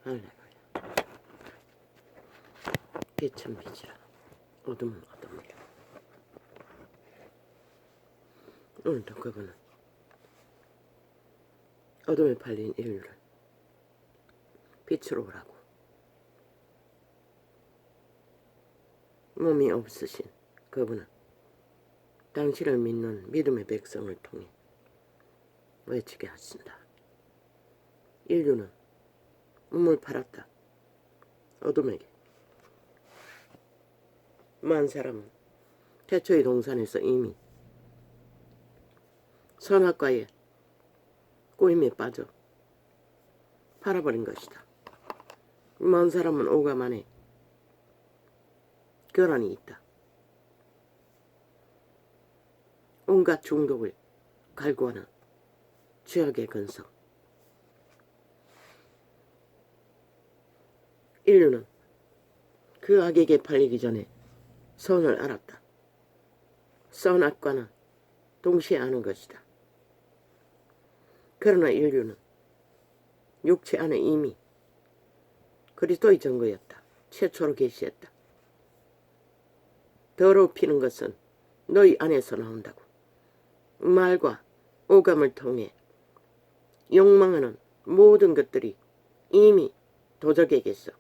할렐루야. 빛은 빛이라 어둠은 어둠이라. 오늘도 그분은 어둠에 팔린 인류를 빛으로 오라고 몸이 없으신 그분은 당신을 믿는 믿음의 백성을 통해 외치게 하신다. 인류는 몸을 팔았다. 어둠에게. 만 사람은 태초의 동산에서 이미 선악과의 꼬임에 빠져 팔아버린 것이다. 만 사람은 오감 안에 결함이 있다. 온갖 중독을 갈구하는 죄악의 근성. 인류는 그 악에게 팔리기 전에 선을 알았다. 선악과는 동시에 아는 것이다. 그러나 인류는 육체 안에 이미 그리스도의 증거였다. 최초로 계시했다. 더럽히는 것은 너희 안에서 나온다고. 말과 오감을 통해 욕망하는 모든 것들이 이미 도적에게서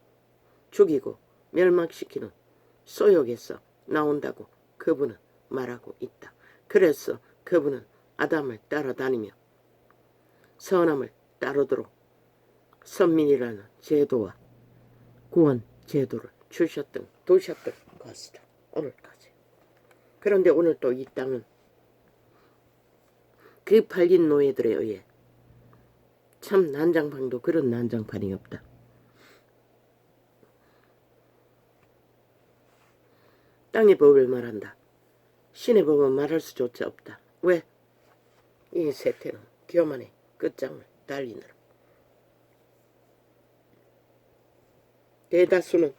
죽이고 멸망시키는 소욕에서 나온다고 그분은 말하고 있다. 그래서 그분은 아담을 따라다니며 선함을 따르도록 선민이라는 제도와 구원 제도를 두셨던 것이다. 오늘까지. 그런데 오늘 또 이 땅은 그 팔린 노예들에 의해 참 난장판도 그런 난장판이 없다. 땅의 법을 말한다. 신의 법은 말할 수조차 없다. 왜? 이 세태는 교만의 끝장을 달리느라. 대다수는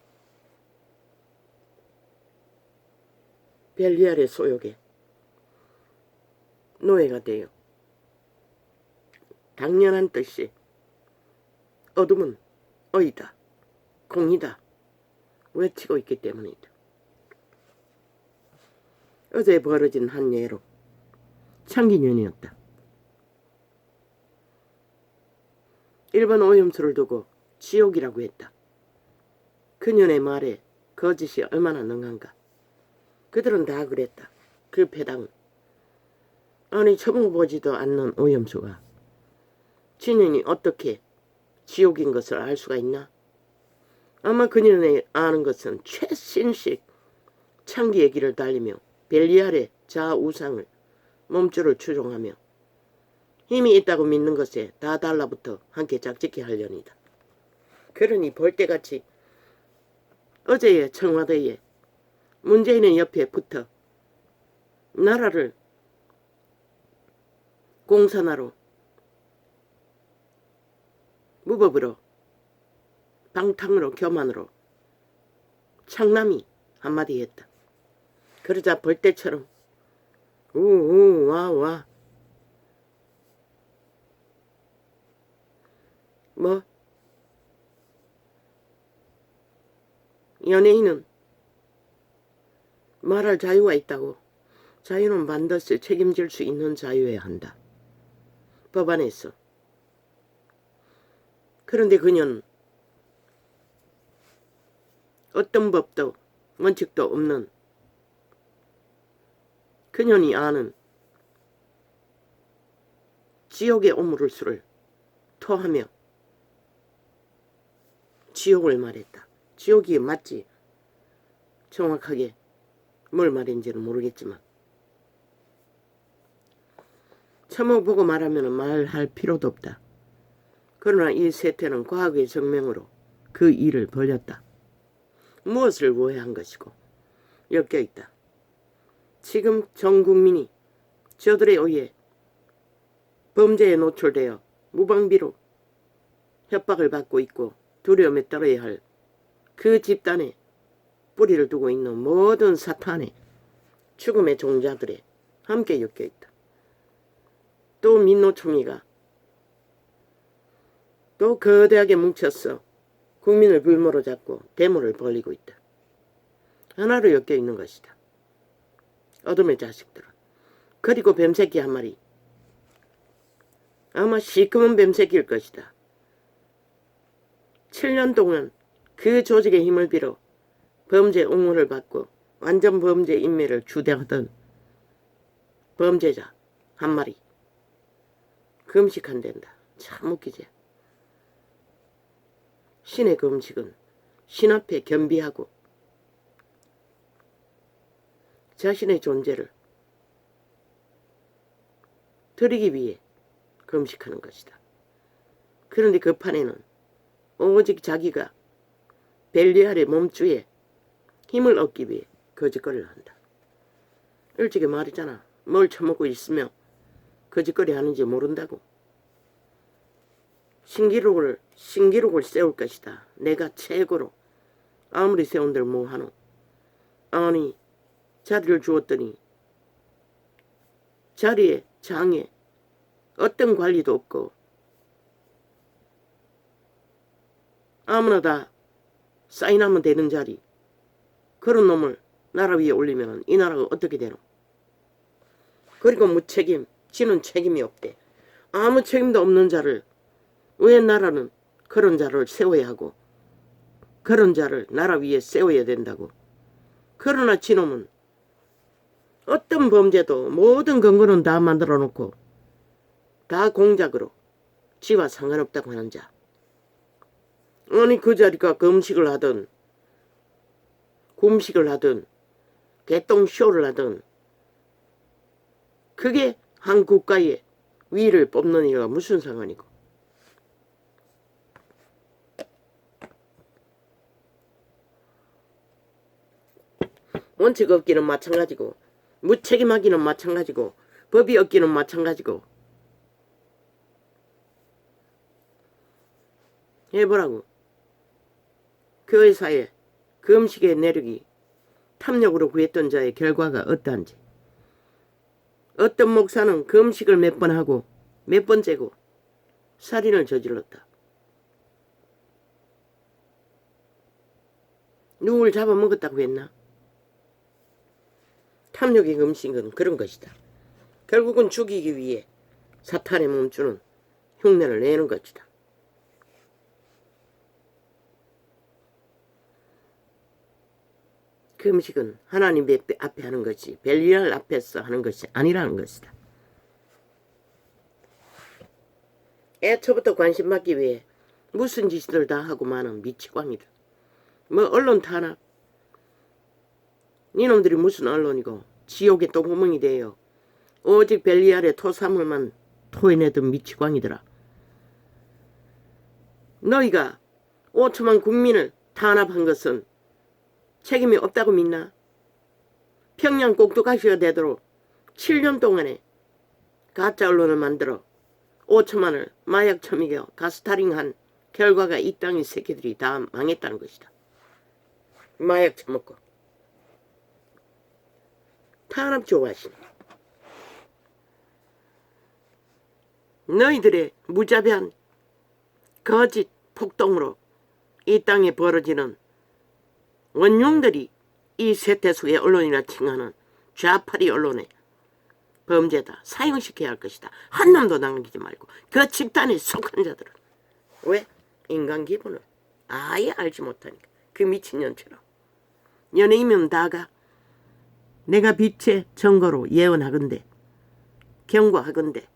벨리알의 소욕에 노예가 되어 당연한 뜻이 어둠은 어이다, 공이다 외치고 있기 때문이다. 어제 벌어진 한 예로 창기년이었다. 일반 오염수를 두고 지옥이라고 했다. 그년의 말에 거짓이 얼마나 능한가. 그들은 다 그랬다. 그 배당은. 아니 처먹어보지도 않는 오염수가 진연이 어떻게 지옥인 것을 알 수가 있나? 아마 그년의 아는 것은 최신식 창기의 길을 달리며 벨리알의 자우상을 몸줄을 추종하며 힘이 있다고 믿는 것에 다 달라붙어 함께 짝짓기 하려니다. 그러니 볼때같이 어제의 청와대에 문재인의 옆에 붙어 나라를 공산화로 무법으로 방탕으로 교만으로 창남이 한마디 했다. 그러자 벌떼처럼 우우 와와 뭐 연예인은 말할 자유가 있다고. 자유는 반드시 책임질 수 있는 자유여야 한다. 법안에서. 그런데 그녀는 어떤 법도 원칙도 없는 그년이 아는 지옥의 오물을 토하며 지옥을 말했다. 지옥이 맞지. 정확하게 뭘 말인지는 모르겠지만 처먹어보고 말하면 말할 필요도 없다. 그러나 이 세태는 과학의 증명으로 그 일을 벌였다. 무엇을 오해한 것이고 엮여있다. 지금 전 국민이 저들에 의해 범죄에 노출되어 무방비로 협박을 받고 있고 두려움에 떨어야 할 그 집단에 뿌리를 두고 있는 모든 사탄의 죽음의 종자들에 함께 엮여있다. 또 민노총이가 또 거대하게 뭉쳤어 국민을 불모로 잡고 대모를 벌리고 있다. 하나로 엮여 있는 것이다. 어둠의 자식들은. 그리고 뱀새끼 한 마리. 아마 시커먼 뱀새끼일 것이다. 7년 동안 그 조직의 힘을 빌어 범죄 옹호를 받고 완전 범죄 인멸을 주대하던 범죄자 한 마리. 금식한댄다. 참 웃기지. 신의 금식은 신 앞에 겸비하고 자신의 존재를 드리기 위해 금식하는 것이다. 그런데 그 판에는 오직 자기가 벨리알의 몸주에 힘을 얻기 위해 거짓거리를 한다. 일찍이 말했잖아. 뭘 처먹고 있으며 거짓거리 하는지 모른다고. 신기록을 세울 것이다. 내가 최고로. 아무리 세운들 뭐하노. 아니 자리를 주었더니 자리에 장에 어떤 관리도 없고 아무나 다 사인하면 되는 자리. 그런 놈을 나라 위에 올리면 이 나라가 어떻게 되노. 그리고 무책임. 지는 책임이 없대. 아무 책임도 없는 자를 왜 나라는 그런 자를 세워야 하고 그런 자를 나라 위에 세워야 된다고. 그러나 지놈은 어떤 범죄도 모든 근거는 다 만들어 놓고 다 공작으로 지와 상관없다고 하는 자. 아니 그 자리가 금식을 하든 곰식을 하든 개똥쇼를 하든 그게 한 국가의 위를 뽑는 일과 무슨 상관이고. 원칙 없기는 마찬가지고 무책임하기는 마찬가지고 법이 없기는 마찬가지고. 해보라고. 교회사에 금식의 내력이 탐욕으로 구했던 자의 결과가 어떠한지. 어떤 목사는 금식을 몇 번 하고 몇 번째고 살인을 저질렀다. 누굴 잡아먹었다고 했나? 탐욕의 금식은 그런 것이다. 결국은 죽이기 위해 사탄의 몸주는 흉내를 내는 것이다. 금식은 하나님 앞에 하는 것이 벨리알 앞에서 하는 것이 아니라는 것이다. 애초부터 관심 받기 위해 무슨 짓을 다 하고 마는 미치광이다. 뭐 언론 탄압. 니놈들이 무슨 언론이고 지옥의 똥구멍이 돼요. 오직 벨리알의 토사물만 토해내던 미치광이더라. 너희가 5천만 국민을 탄압한 것은 책임이 없다고 믿나? 평양 꼭두가시가 되도록 7년 동안에 가짜 언론을 만들어 5천만을 마약 처먹여 가스타링한 결과가 이 땅의 새끼들이 다 망했다는 것이다. 마약 처먹고. 탄압 좋아하시네. 너희들의 무자비한 거짓 폭동으로 이 땅에 벌어지는 원흉들이 이 세태수의 언론이라 칭하는 좌파리 언론의 범죄다. 사형시켜야 할 것이다. 한 놈도 남기지 말고 그 집단에 속한 자들은. 왜? 인간 기본을 아예 알지 못하니까. 그 미친년처럼. 연예인이면 다가 내가 빛의 증거로 예언하건대 경고하건대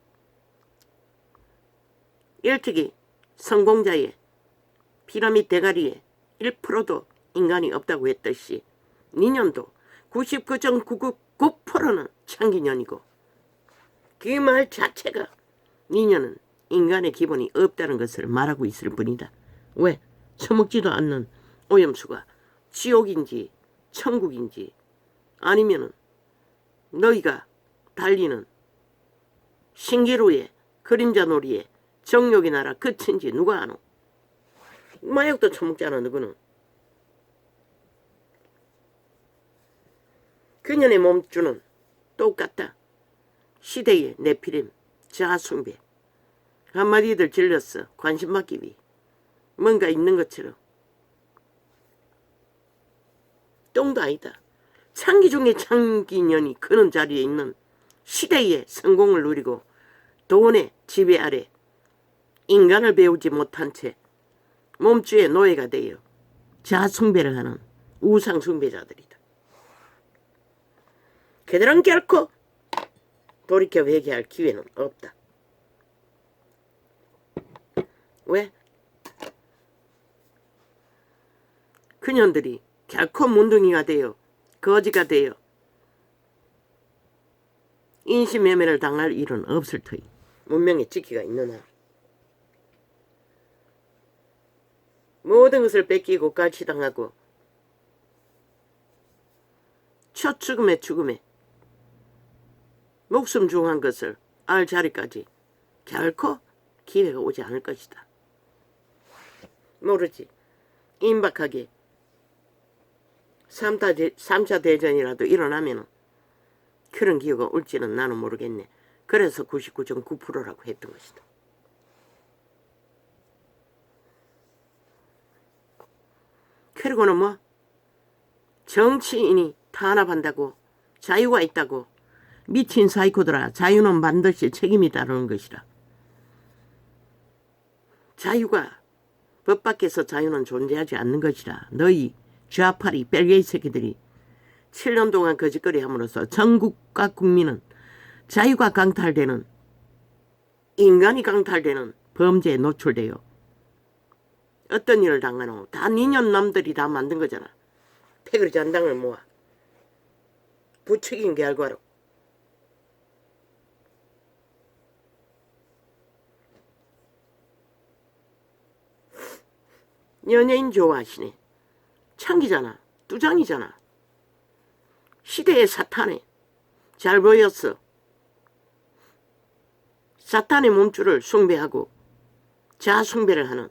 일찍이 성공자의 피라미드 대가리에 1%도 인간이 없다고 했듯이 니년도 99.999%는 창기년이고 그 말 자체가 니년은 인간의 기본이 없다는 것을 말하고 있을 뿐이다. 왜? 처먹지도 않는 오염수가 지옥인지 천국인지 아니면은 너희가 달리는 신기루의 그림자 놀이의 정욕의 나라 끝인지 누가 아노? 마약도 처먹잖아 너거는. 그년의 몸주는 똑같다. 시대의 네피림, 자아숭배. 한마디들 질렀어. 관심 받기 위해. 뭔가 있는 것처럼 똥도 아니다. 창기 중에 창기년이 그런 자리에 있는 시대의 성공을 누리고 돈의 지배 아래 인간을 배우지 못한 채 몸주의 노예가 되어 자숭배를 하는 우상숭배자들이다. 그들은 결코 돌이켜 회개할 기회는 없다. 왜? 그년들이 결코 문둥이가 되어 거지가 되어 인신매매를 당할 일은 없을 터이 문명의 지키가 있는 한 모든 것을 뺏기고 가치당하고 첫 죽음에 목숨 중한 것을 알 자리까지 결코 기회가 오지 않을 것이다. 모르지. 임박하게 3차 대전이라도 일어나면 그런 기회가 올지는 나는 모르겠네. 그래서 99.9%라고 했던 것이다. 그리고는 뭐 정치인이 탄압한다고 자유가 있다고 미친 사이코들아 자유는 반드시 책임이 따르는 것이라. 자유가 법 밖에서 자유는 존재하지 않는 것이라. 너희 좌파리 벨게이 새끼들이 7년 동안 거짓거리 함으로써 전국과 국민은 자유가 강탈되는 인간이 강탈되는 범죄에 노출되어 어떤 일을 당하노? 다 니년 남들이 다 만든 거잖아. 패거리 잔당을 모아 부추긴 결과로 연예인 좋아하시네. 창기잖아. 뚜장이잖아. 시대의 사탄에 잘 보였어. 사탄의 몸줄을 숭배하고 자숭배를 하는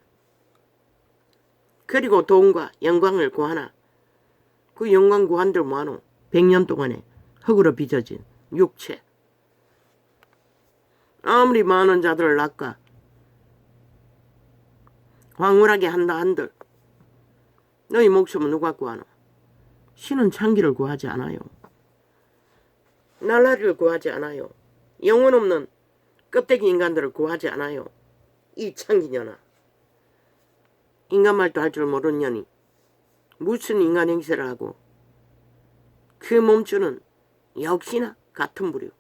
그리고 돈과 영광을 구하나 그 영광 구한들 뭐하노? 100년 동안에 흙으로 빚어진 육체. 아무리 많은 자들을 낚아 황홀하게 한다 한들 너희 목숨은 누가 구하노? 신은 창기를 구하지 않아요. 날라리를 구하지 않아요. 영혼 없는 껍데기 인간들을 구하지 않아요. 이 창기년아. 인간 말도 할 줄 모르는 년이 무슨 인간 행세를 하고 그 몸주는 역시나 같은 부류.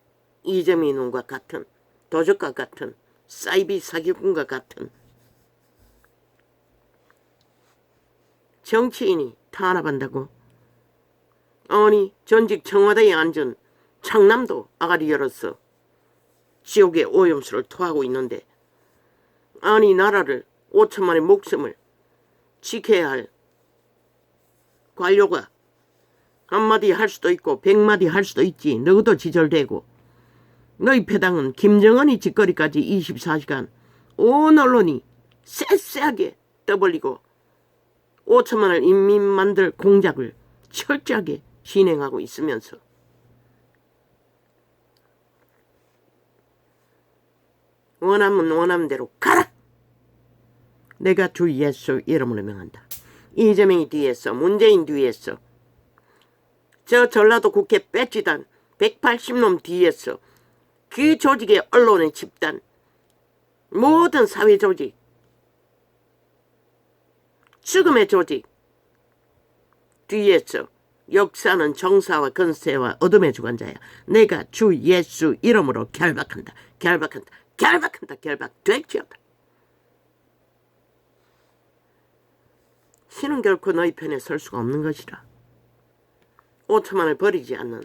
이재명이 놈과 같은 도적과 같은 사이비 사기꾼과 같은 정치인이 탄압한다고? 아니 전직 청와대에 앉은 창남도 아가리 열었어. 지옥의 오염수를 토하고 있는데 아니 나라를 5천만의 목숨을 지켜야 할 관료가 한마디 할 수도 있고 100마디 할 수도 있지. 너도 지절되고 너희 패당은 김정은이 짓거리까지 24시간 온 언론이 쎄쎄하게 떠벌리고 5천만을 인민 만들 공작을 철저하게 진행하고 있으면서 원하면 원하는 대로 가라! 내가 주 예수 이름으로 명한다. 이재명이 뒤에서 문재인 뒤에서 저 전라도 국회 배지단 180놈 뒤에서 그 조직의 언론의 집단 모든 사회 조직 죽음의 조직 뒤에서 역사는 정사와 건세와 어둠의 주관자야. 내가 주 예수 이름으로 결박한다. 결박한다. 결박한다. 결박될지어다. 신은 결코 너희 편에 설 수가 없는 것이라. 5천만을 버리지 않느나.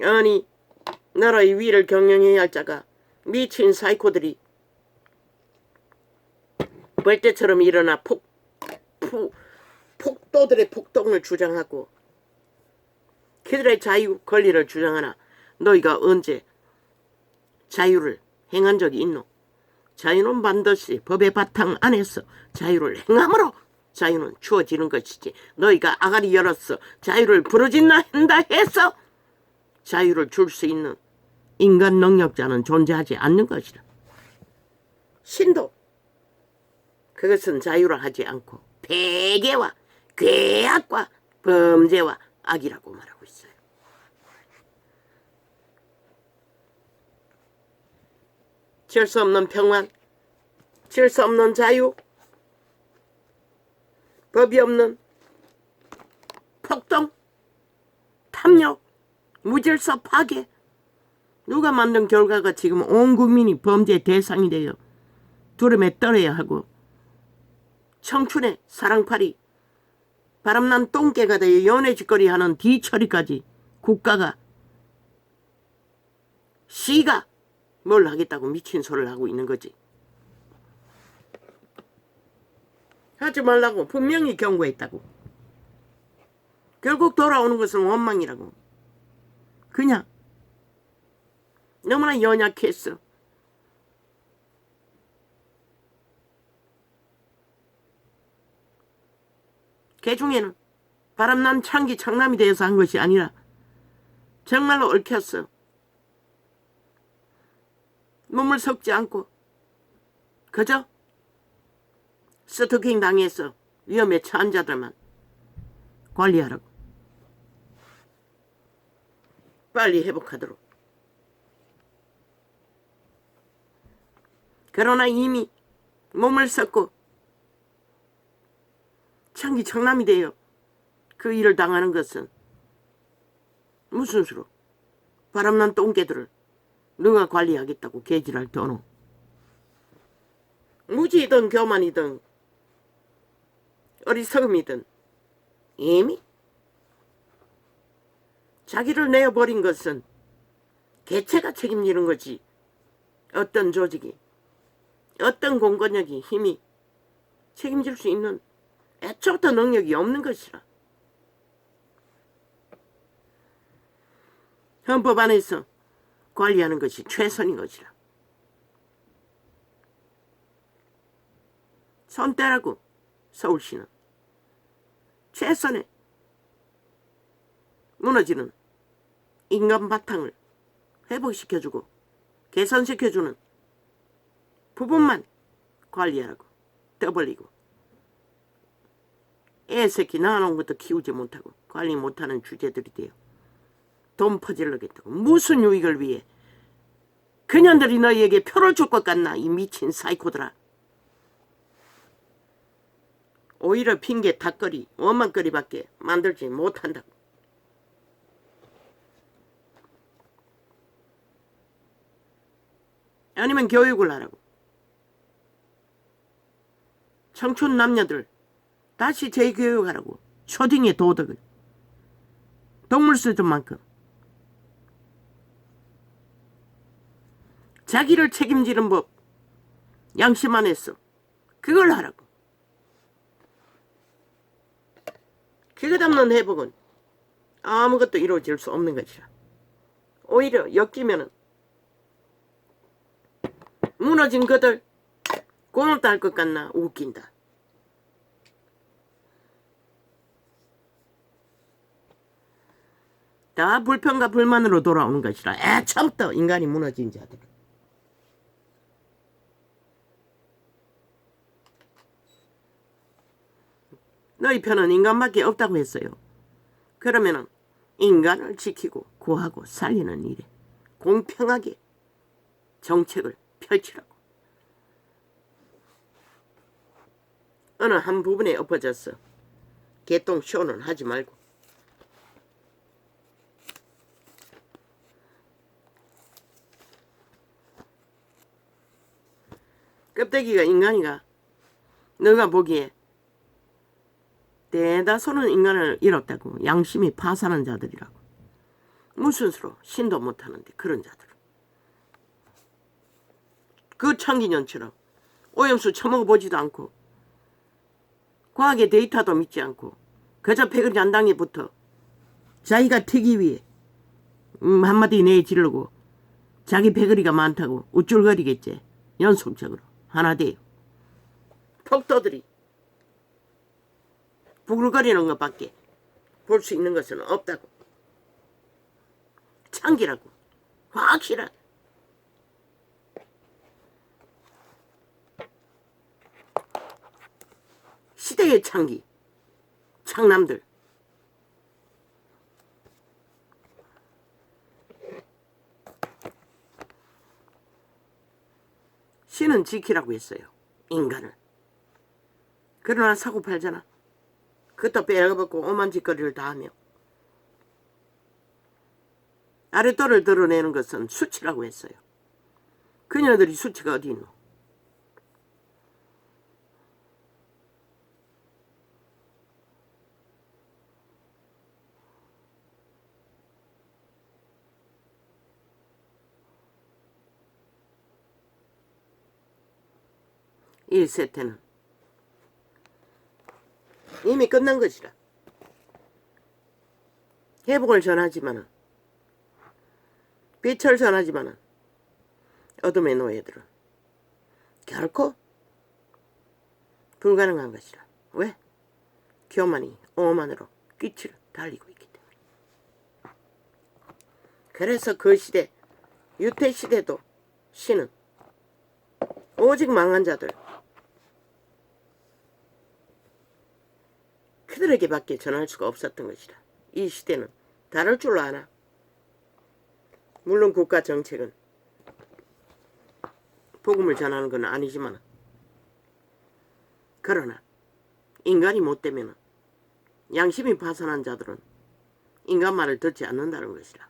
아니 나라의 위를 경영해야 할 자가 미친 사이코들이 벌떼처럼 일어나 폭도들의 폭동을 주장하고 그들의 자유 권리를 주장하나 너희가 언제 자유를 행한 적이 있노? 자유는 반드시 법의 바탕 안에서 자유를 행함으로 자유는 주어지는 것이지. 너희가 아가리 열었어 자유를 부르짖나 한다 해서 자유를 줄 수 있는 인간 능력자는 존재하지 않는 것이다. 신도 그것은 자유라 하지 않고 폐괴와 괴악과 범죄와 악이라고 말하고 있어요. 질서 없는 평안, 질서 없는 자유, 법이 없는 폭동, 탐욕, 무질서 파괴. 누가 만든 결과가 지금 온 국민이 범죄 대상이 되어 두름에 떨어야 하고 청춘의 사랑팔이 바람난 똥개가 되어 연애짓거리 하는 뒤처리까지 국가가 시가 뭘 하겠다고 미친 소리를 하고 있는 거지. 하지 말라고 분명히 경고했다고. 결국 돌아오는 것은 원망이라고. 그냥 너무나 연약했어. 그 중에는 바람난 창기 창남이 되어서 한 것이 아니라 정말로 얽혔어. 몸을 섞지 않고 그저 스토킹 당해서 위험에 처한 자들만 관리하라고. 빨리 회복하도록. 그러나 이미 몸을 섞고 창기 청남이 되어 그 일을 당하는 것은 무슨 수로 바람난 똥개들을 누가 관리하겠다고 개질할 도노. 무지이든 교만이든 어리석음이든 이미 자기를 내어버린 것은 개체가 책임지는 거지. 어떤 조직이 어떤 공권력이 힘이 책임질 수 있는 애초부터 능력이 없는 것이라. 헌법 안에서 관리하는 것이 최선인 것이라. 손 떼라고 서울시는 최선의 무너지는 인간 바탕을 회복시켜주고 개선시켜주는 부분만 관리하라고. 떠벌리고 애새끼 낳아놓은 것도 키우지 못하고 관리 못하는 주제들이 돼요. 돈 퍼질러겠다고. 무슨 유익을 위해. 그년들이 너희에게 표를 줄 것 같나 이 미친 사이코들아. 오히려 핑계 닭거리 원망거리밖에 만들지 못한다고. 아니면 교육을 하라고. 청춘 남녀들 다시 재교육하라고. 초딩의 도덕을. 동물 수준만큼. 자기를 책임지는 법, 양심 안에서 그걸 하라고. 그것 없는 회복은 아무것도 이루어질 수 없는 것이라. 오히려 엮이면은 무너진 그들 고맙다 할 것 같나 웃긴다. 다 불평과 불만으로 돌아오는 것이라. 애초부터 인간이 무너진 자들. 너희 편은 인간밖에 없다고 했어요. 그러면은 인간을 지키고 구하고 살리는 일에 공평하게 정책을 펼치라고. 어느 한 부분에 엎어져서 개똥 쇼는 하지 말고. 껍데기가 인간이가 너가 보기에 대다수는 인간을 잃었다고. 양심이 파산한 자들이라고. 무슨 수로 신도 못하는데 그런 자들. 그 청기년처럼 오염수 처먹어보지도 않고 과학의 데이터도 믿지 않고 그저 패거리 잔당에 붙어 자기가 튀기 위해 한마디 내지르고 자기 패거리가 많다고 우쭐거리겠지. 연속적으로 하나 돼요. 폭도들이 부글거리는 것밖에 볼 수 있는 것은 없다고. 창기라고. 확실한. 시대의 창기, 창남들. 신은 지키라고 했어요. 인간을. 그러나 사고 팔잖아. 그것도 빼앗고 오만 짓거리를 다 하며. 아랫도를 드러내는 것은 수치라고 했어요. 그녀들이 수치가 어디 있노? 이 세태는 이미 끝난 것이라. 회복을 전하지만은, 빛을 전하지만은 어둠의 노예들은 결코 불가능한 것이라. 왜? 교만이 오만으로 빛을 달리고 있기 때문에. 그래서 그 시대, 유태시대도 신은 오직 망한 자들, 그들에게밖에 전할 수가 없었던 것이라. 이 시대는 다를 줄 아나. 물론 국가 정책은 복음을 전하는 건 아니지만, 그러나 인간이 못되면 양심이 파산한 자들은 인간 말을 듣지 않는다는 것이라.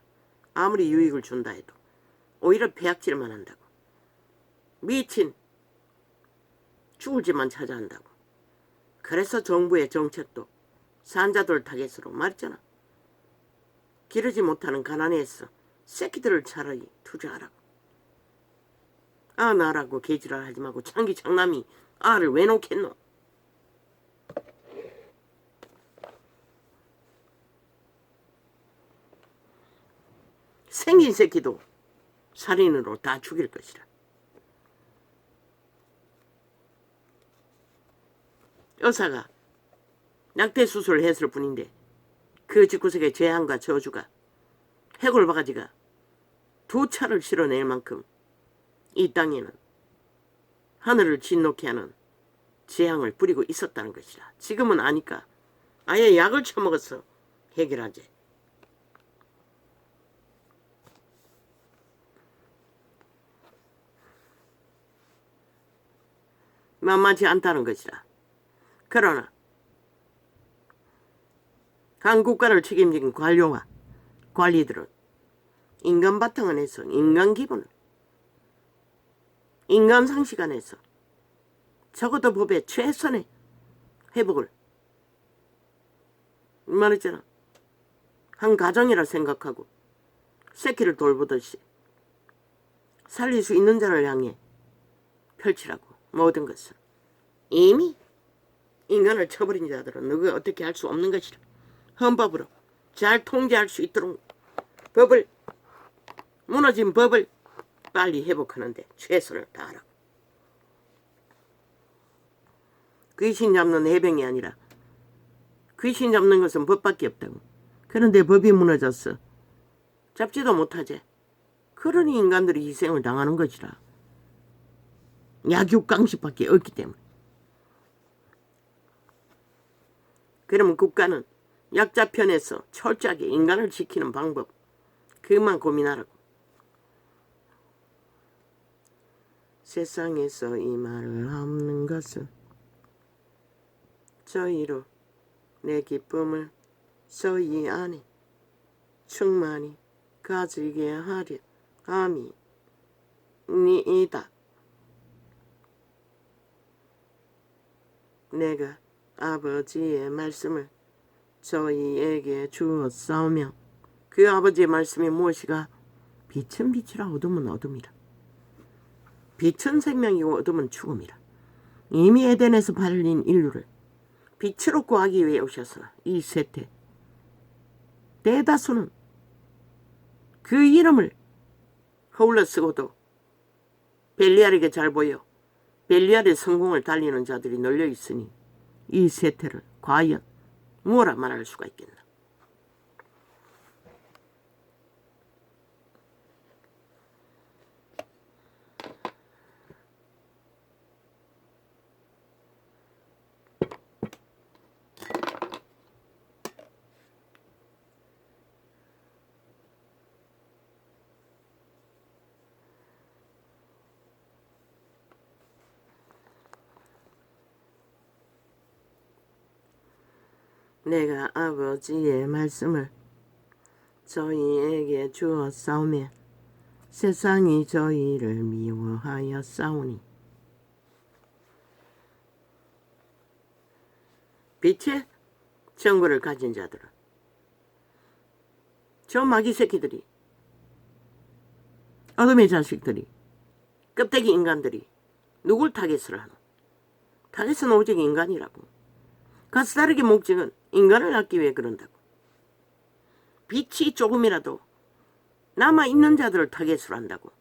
아무리 유익을 준다 해도 오히려 폐악질만 한다고. 미친 죽을 짓만 찾아한다고. 그래서 정부의 정책도 산자들 타겟으로 말했잖아. 기르지 못하는 가난해서 새끼들을 차라리 투자하라고. 아 나라고 개지랄 하지 말고 창기 장남이 알을 왜 놓겠노? 생긴 새끼도 살인으로 다 죽일 것이라. 의사가 낙태 수술을 했을 뿐인데 그 집구석에 재앙과 저주가, 해골바가지가 두 차를 실어낼 만큼 이 땅에는 하늘을 진노케 하는 재앙을 뿌리고 있었다는 것이라. 지금은 아니까 아예 약을 처먹어서 해결하지. 만만치 않다는 것이라. 그러나 한 국가를 책임진 관료와 관리들은 인간 바탕 안에서, 인간 기본을, 인간 상식 안에서 적어도 법의 최선의 회복을 말했잖아. 한 가정이라 생각하고 새끼를 돌보듯이 살릴 수 있는 자를 향해 펼치라고. 모든 것은 이미 인간을 쳐버린 자들은 누가 어떻게 할 수 없는 것이라. 헌법으로 잘 통제할 수 있도록 법을, 무너진 법을 빨리 회복하는데 최선을 다하라고. 귀신 잡는 해병이 아니라 귀신 잡는 것은 법밖에 없다고. 그런데 법이 무너졌어. 잡지도 못하지. 그러니 인간들이 희생을 당하는 것이라. 약육강식밖에 없기 때문에. 그러면 국가는 약자 편에서 철저하게 인간을 지키는 방법, 그것만 고민하라고. 세상에서 이 말을 없는 것은 저희로 내 기쁨을 저희 안에 충만히 가지게 하려 함이니이다. 내가 아버지의 말씀을 저희에게 주었사오며 그 아버지의 말씀이 무엇이가? 빛은 빛이라 어둠은 어둠이라. 빛은 생명이고 어둠은 죽음이라. 이미 에덴에서 발린 인류를 빛으로 구하기 위해 오셨으나 이 세태 대다수는 그 이름을 허울러 쓰고도 벨리알에게 잘 보여 벨리알의 성공을 달리는 자들이 널려 있으니 이 세태를 과연 뭐라 말할 수가 있겠나. 내가 아버지의 말씀을 저희에게 주었사오며 세상이 저희를 미워하였사오니 빛의 정보를 가진 자들은 저 마귀 새끼들이 어둠의 자식들이 껍데기 인간들이 누굴 타겟을 하노? 타겟은 오직 인간이라고. 가스 다르게 목적은 인간을 낳기 위해 그런다고. 빛이 조금이라도 남아있는 자들을 타겟으로 한다고.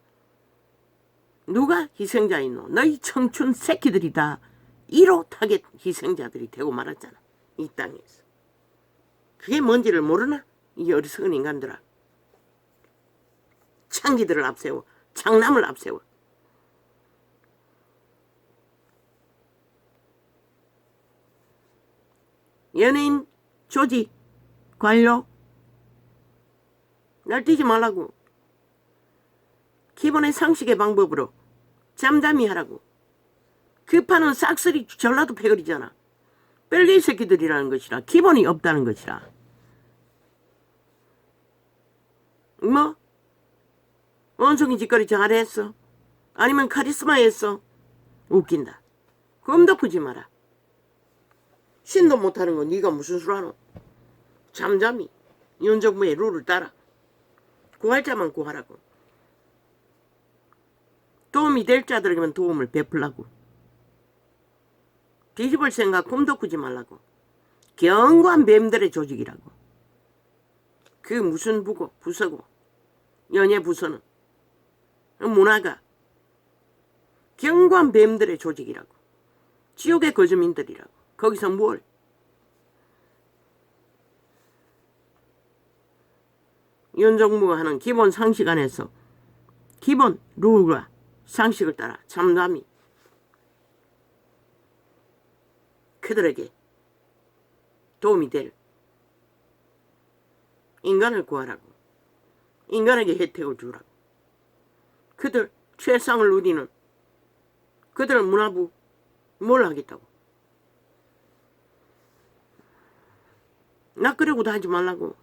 누가 희생자 있노? 너희 청춘 새끼들이 다 1호 타겟 희생자들이 되고 말았잖아. 이 땅에서. 그게 뭔지를 모르나? 이 어리석은 인간들아. 창기들을 앞세워. 장남을 앞세워. 연예인, 조직, 관료 날뛰지 말라고. 기본의 상식의 방법으로 잠잠히 하라고. 급하는 싹쓸이 전라도 패거리잖아. 뺄개이 새끼들이라는 것이라. 기본이 없다는 것이라. 뭐? 원숭이 짓거리 잘했어? 아니면 카리스마 했어? 웃긴다. 금 덮으지 마라. 신도 못하는 건 네가 무슨 술 하노? 잠잠히 윤정부의 룰을 따라 구할 자만 구하라고. 도움이 될 자들에게만 도움을 베풀라고. 뒤집을 생각 금 덮지 말라고. 견고한 뱀들의 조직이라고. 그 무슨 부서고 연예 부서는 문화가 견고한 뱀들의 조직이라고. 지옥의 거주민들이라고. 거기서 뭘? 윤정부가 하는 기본 상식 안에서 기본 룰과 상식을 따라 잠잠히 그들에게 도움이 될 인간을 구하라고. 인간에게 혜택을 주라고. 그들 최상을 누리는 그들 문화부 뭘 하겠다고. 낯그려고도 하지 말라고.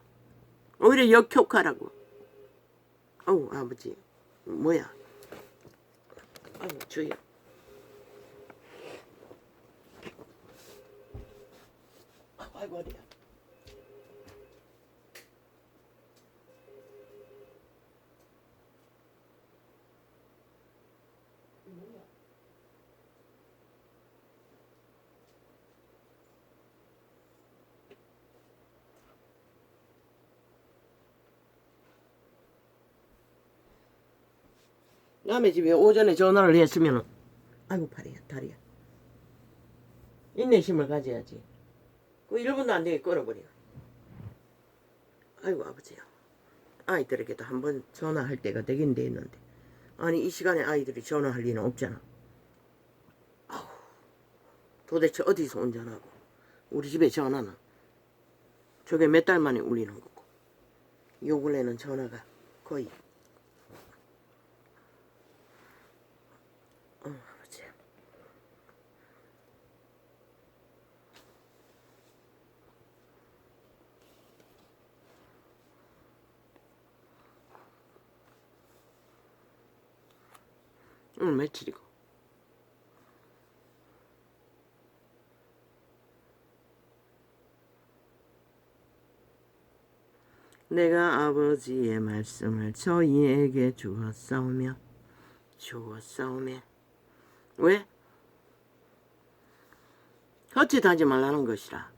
오히려 역효과라고. 어우 아버지 뭐야. 아우 주여. 아이고 어디야. 남의 집에 오전에 전화를 했으면 아이고 팔이야 다리야. 인내심을 가져야지. 그 1분도 안 되게 끊어버려. 아이고 아버지야. 아이들에게도 한번 전화할 때가 되긴 됐는데 아니 이 시간에 아이들이 전화할 리는 없잖아. 아우, 도대체 어디서 온 전화고. 우리 집에 전화는 저게 몇 달 만에 울리는 거고 요 근래는 전화가 거의 아버지야. 오늘 며칠이고 내가 아버지의 말씀을 저희에게 주었사오며 왜? 헛짓하지 말라는 것이라.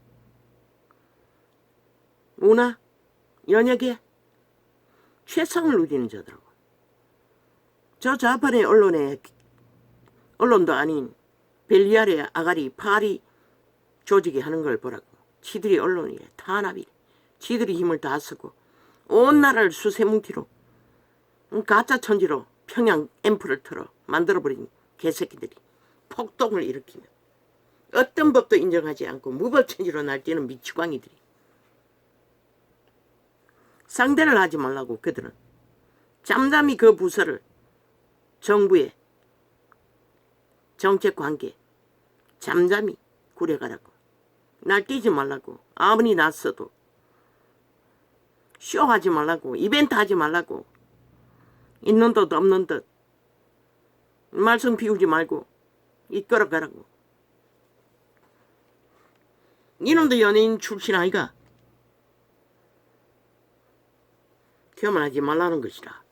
문화, 연예계 최상을 누리는 자들하고 저 좌파의 언론도 아닌 벨리알의 아가리 파리 조직이 하는 걸 보라고. 지들이 언론이래. 탄압이래. 지들이 힘을 다 쓰고 온 나라를 수세뭉티로 가짜 천지로 평양 앰프를 틀어 만들어버린 개새끼들이 폭동을 일으키며 어떤 법도 인정하지 않고 무법천지로 날뛰는 미치광이들이 상대를 하지 말라고. 그들은 잠잠히 그 부서를 정부의 정책관계 잠잠히 구려가라고. 날뛰지 말라고. 아무리 낯서도. 쇼하지 말라고. 이벤트 하지 말라고. 있는 듯 없는 듯. 말썽 피우지 말고 이끌어 가라고. 이놈도 연예인 출신 아이가. 교만하지 말라는 것이라.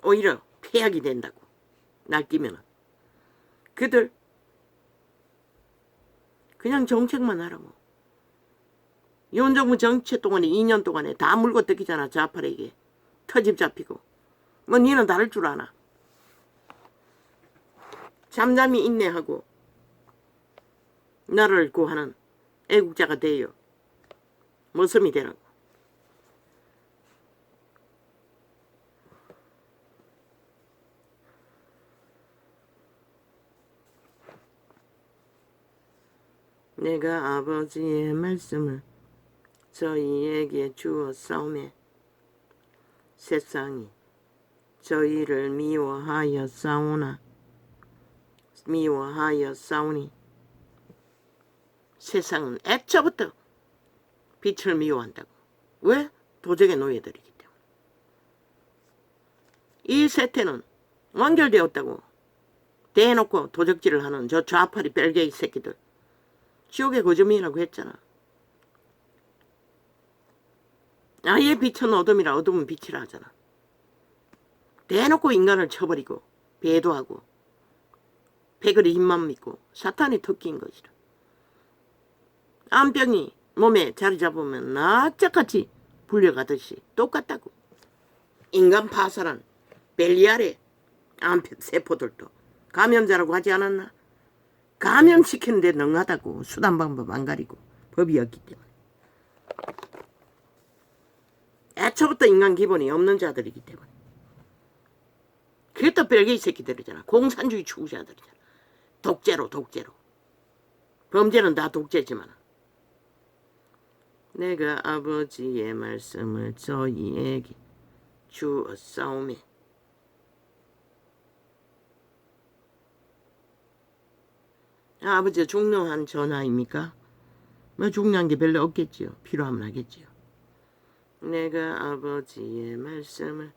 오히려 폐악이 된다고. 날뛰면은. 그들 그냥 정책만 하라고. 윤정부 정치 동안에 2년 동안에 다 물고 뜯기잖아. 좌파에게. 터집 잡히고. 뭐 니는 다를 줄 아나. 잠잠히 인내하고 나라를 구하는 애국자가 되어 모섬이 되라고. 내가 아버지의 말씀을 저희에게 주었사오매 세상이 저희를 미워하여 싸우니 세상은 애초부터 빛을 미워한다고. 왜? 도적의 노예들이기 때문에. 이 세태는 완결되었다고. 대놓고 도적질을 하는 저 좌파리 뺄개이 새끼들. 지옥의 거점이라고 했잖아. 아예 빛은 어둠이라 어둠은 빛이라 하잖아. 대놓고 인간을 쳐버리고 배도하고 패거리 힘만 믿고 사탄이 토끼인 것이라. 암병이 몸에 자리 잡으면 납작같이 불려가듯이 똑같다고. 인간 파살한 벨리알의 암벽 세포들도 감염자라고 하지 않았나? 감염시키는데 능하다고. 수단 방법 안 가리고 법이 없기 때문에. 애초부터 인간 기본이 없는 자들이기 때문에. 그게 또 벨기에 새끼들이잖아. 공산주의 추구자들이잖아. 독재로. 범죄는 다 독재지만. 내가 아버지의 말씀을 저희에게 주었사오매 아버지가 중요한 전화입니까? 뭐 중요한 게 별로 없겠지요. 필요하면 하겠지요. 내가 아버지의 말씀을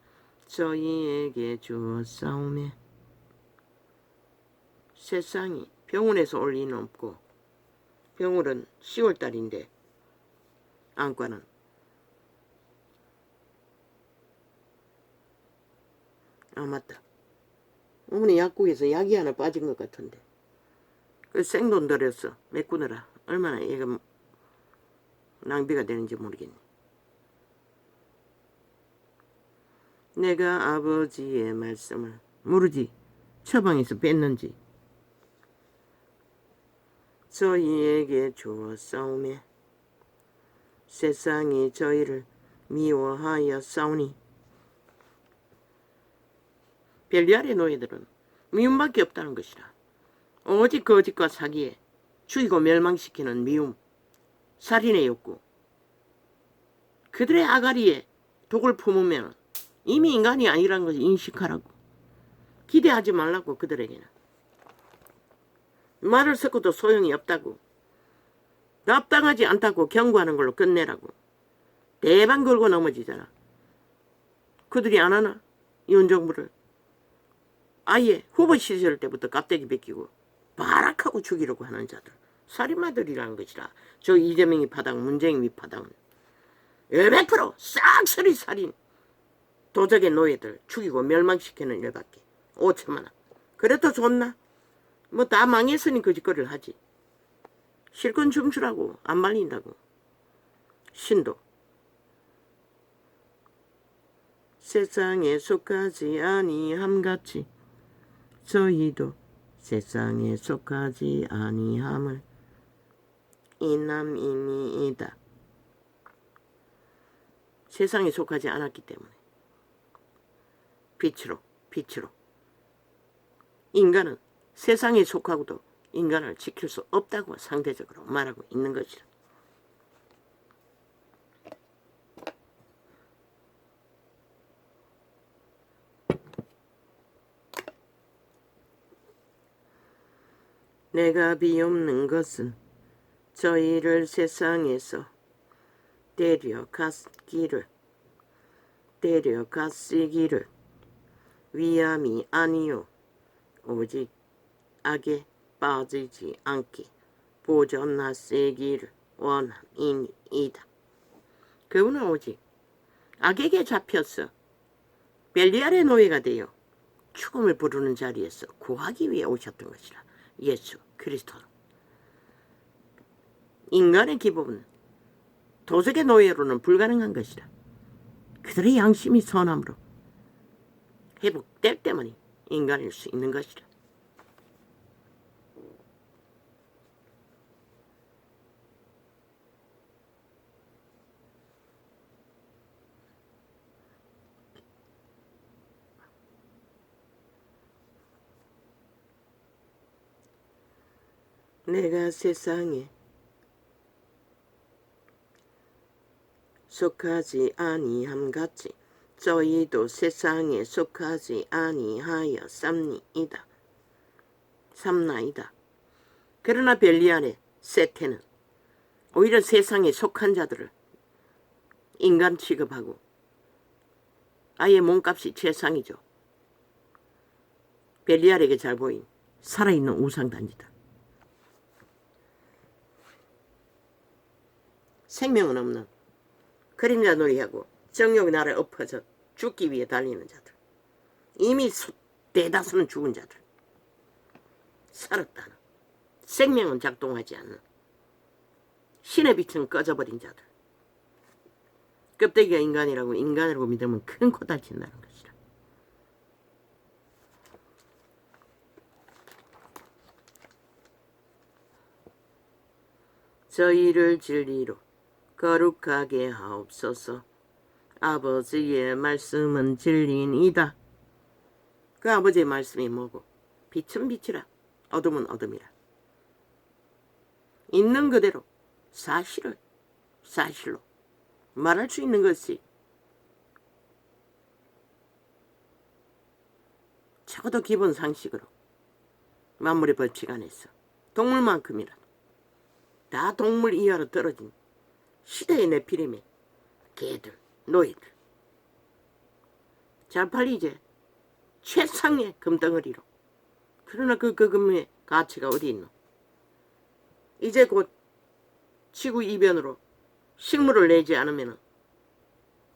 저희에게 주었사오매 세상이 병원에서 올 리는 없고 병원은 10월달인데 안과는 맞다. 어머니 약국에서 약이 하나 빠진 것 같은데 그 생돈 들였어. 메꾸느라 얼마나 얘가 낭비가 되는지 모르겠네. 내가 아버지의 말씀을 모르지. 처방에서 뺐는지 저희에게 주었사오매 세상이 저희를 미워하여 싸우니. 벨리알의 노예들은 미움밖에 없다는 것이라. 오직 거짓과 사기에 죽이고 멸망시키는 미움, 살인의 욕구. 그들의 아가리에 독을 품으면 이미 인간이 아니라는 것을 인식하라고. 기대하지 말라고. 그들에게는 말을 섞어도 소용이 없다고. 납당하지 않다고 경고하는 걸로 끝내라고. 대방 걸고 넘어지잖아. 그들이 안 하나? 윤정부를 아예 후보 시절 때부터 깝대기 벗기고 발악하고 죽이려고 하는 자들. 살인마들이라는 것이라. 저 이재명이 파당, 문재인이 파당은 100% 싹쓸이 살인. 도적의 노예들 죽이고 멸망시키는 일밖에. 5천만 원. 그래도 좋나? 뭐 다 망했으니 그 짓거리를 하지. 실컷 춤추라고. 안 말린다고. 신도 세상에 속하지 아니함같이 저희도 세상에 속하지 아니함을 이남이니이다. 세상에 속하지 않았기 때문에 빛으로 인간은 세상에 속하고도 인간을 지킬 수 없다고 상대적으로 말하고 있는 것이다. 내가 비옵는 것은 저희를 세상에서 데려가시기를 위함이 아니요 오직 악에 빠지지 않게 보존하시기를 원함이니이다. 그분은 오직 악에게 잡혀서 벨리알의 노예가 되어 죽음을 부르는 자리에서 구하기 위해 오셨던 것이라. 예수 그리스도. 인간의 기법은 도적의 노예로는 불가능한 것이라. 그들의 양심이 선함으로 회복될 때만이 인간일 수 있는 것이라. 내가 세상에 속하지 아니함 같이 저희도 세상에 속하지 아니하여 삼나이다. 그러나 벨리알의 세태는 오히려 세상에 속한 자들을 인간 취급하고 아예 몸값이 최상이죠. 벨리알에게 잘 보인 살아있는 우상단지다. 생명은 없는 그림자 놀이하고 정욕의 나라에 엎어져 죽기 위해 달리는 자들. 이미 대다수는 죽은 자들. 살았다는 생명은 작동하지 않는 신의 빛은 꺼져버린 자들. 껍데기가 인간이라고 믿으면 큰 코 다친다는 것이라. 저희를 진리로 거룩하게 하옵소서. 아버지의 말씀은 진리이다. 그 아버지의 말씀이 뭐고? 빛은 빛이라 어둠은 어둠이라. 있는 그대로 사실로 말할 수 있는 것이 적어도 기본 상식으로 만물의 법칙 안에서 동물만큼이라도 다 동물 이하로 떨어진 시대의 네피림의 개들, 노예들. 잘 팔리지? 최상의 금덩어리로. 그러나 그 금의 가치가 어디 있노? 이제 곧 지구 이변으로 식물을 내지 않으면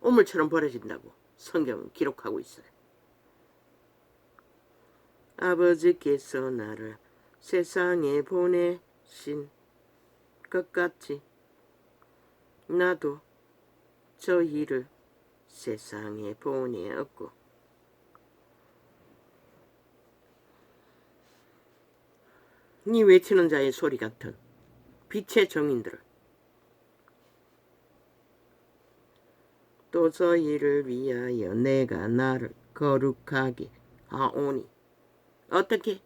우물처럼 버려진다고 성경은 기록하고 있어요. 아버지께서 나를 세상에 보내신 것 같이 나도 저희를 세상에 보내었고 이 외치는 자의 소리 같은 빛의 정인들을 또 저희를 위하여 내가 나를 거룩하게 하오니. 어떻게?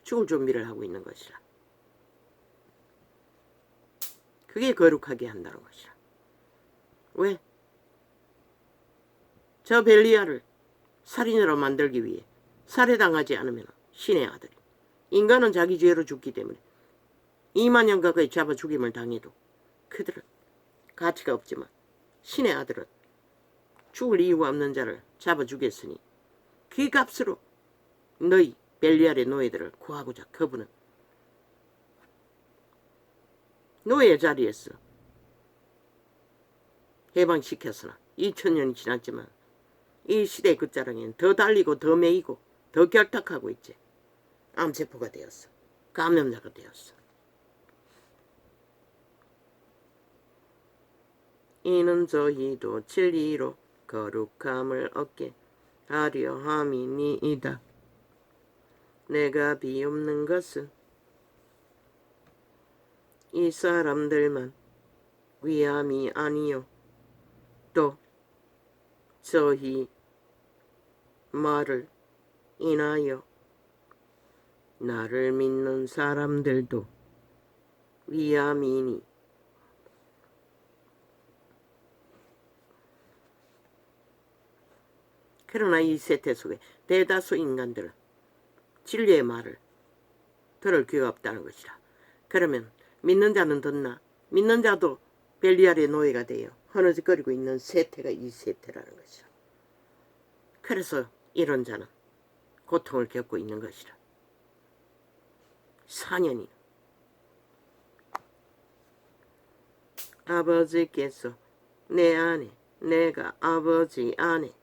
죽을 준비를 하고 있는 것이라. 그게 거룩하게 한다는 것이라. 왜? 저 벨리알을 살인으로 만들기 위해 살해당하지 않으면 신의 아들이. 인간은 자기 죄로 죽기 때문에 2만 년 가까이 잡아 죽임을 당해도 그들은 가치가 없지만 신의 아들은 죽을 이유가 없는 자를 잡아 죽였으니 그 값으로 너희 벨리알의 노예들을 구하고자 그분은 노예 자리에서 해방시켰으나 2000년이 지났지만 이 시대의 끝자락에는 더 달리고 더 매이고 더 결탁하고 있지. 암세포가 되었어. 감염자가 되었어. 이는 저희도 진리로 거룩함을 얻게 하려 함이니이다. 내가 비옵는 것은 이 사람들만 위함이 아니요 또 저희 말을 인하여 나를 믿는 사람들도 위함이니. 그러나 이 세태 속에 대다수 인간들은 진리의 말을 들을 귀가 없다는 것이라. 그러면 믿는 자는 듣나 믿는 자도 벨리알의 노예가 되어 허느적거리고 있는 세태가 이 세태라는 것이라. 그래서 이런 자는 고통을 겪고 있는 것이라. 4년이 아버지께서 내 안에 내가 아버지 안에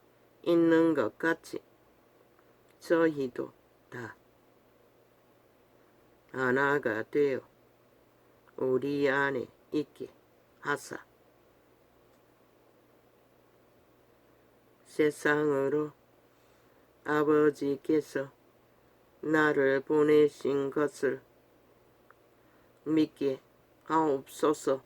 있는 것 같이 저희도 다 하나가 되어 우리 안에 있게 하사 세상으로 아버지께서 나를 보내신 것을 믿게 하옵소서.